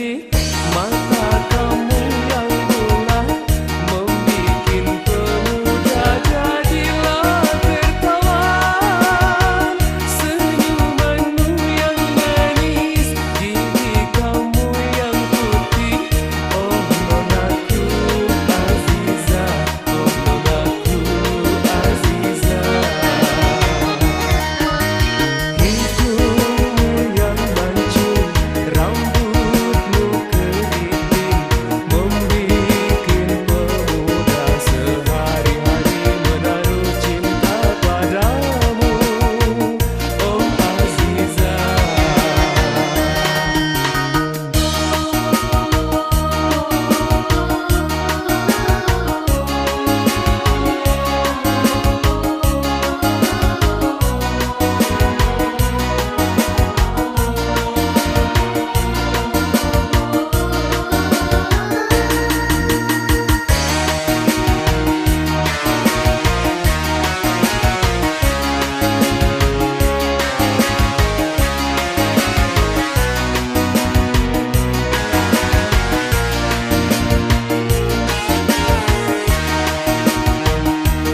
cantik, mata kamu yang bulat membikin pemuda jadilah tertawa. Senyumanmu yang manis, gigi kamu yang putih, oh nonaku Aziza, oh nonaku Aziza. Hidungmu yang mancung, rambutmu keriting, membikin pemuda sehari-hari menaruh cinta padamu, oh Aziza.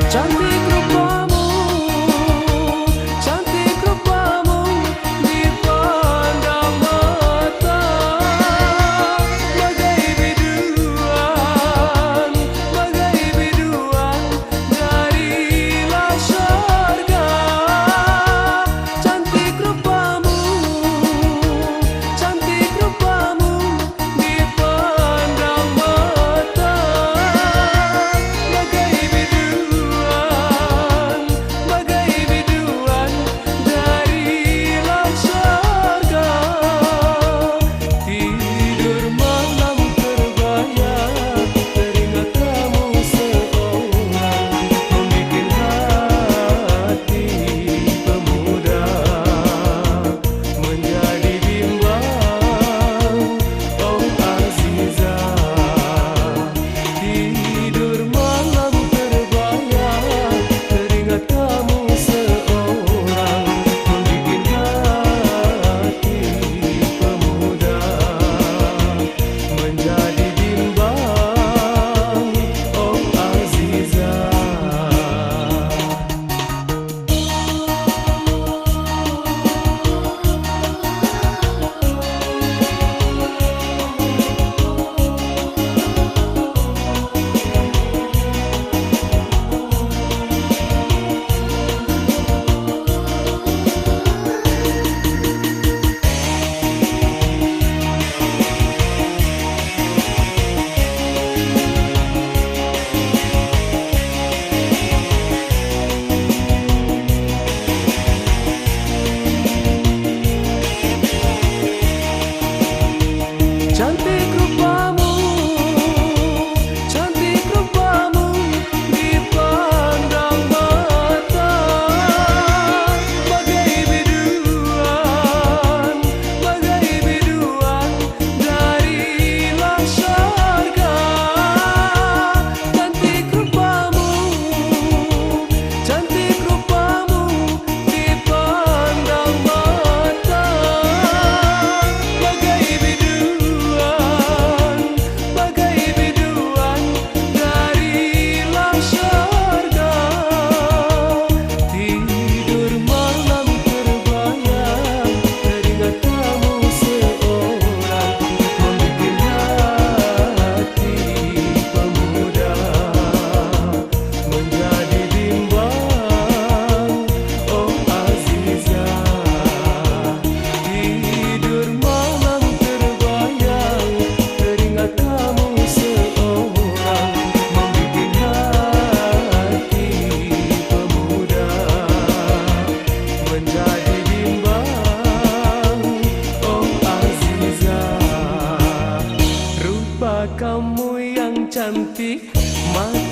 Cantik rupamu, cantik rupamu dipandang mata, bagai biduan darilah syurga. Cantik rupamu dipandang mata, bagai biduan darilah syurga. Tidur malam terbayang, teringat kamu seorang, membikin hati pemuda menjadi bimbang, oh Aziza. Tidur malam terbayang, teringat kamu seorang, membikin hati pemuda menjadi bimbang, oh Aziza. Cantik rupamu dipandang mata, bagai biduan darilah syurga. Cantik rupamu dipandang mata, bagai biduan darilah syurga. Tidur malam terbayang, teringat kamu seorang, membikin hati pemuda menjadi bimbang, oh Aziza. Tidur malam terbayang, teringat kamu seorang, membikin hati pemuda menjadi bimbang, oh Aziza. Rupa kamu yang cantik, mata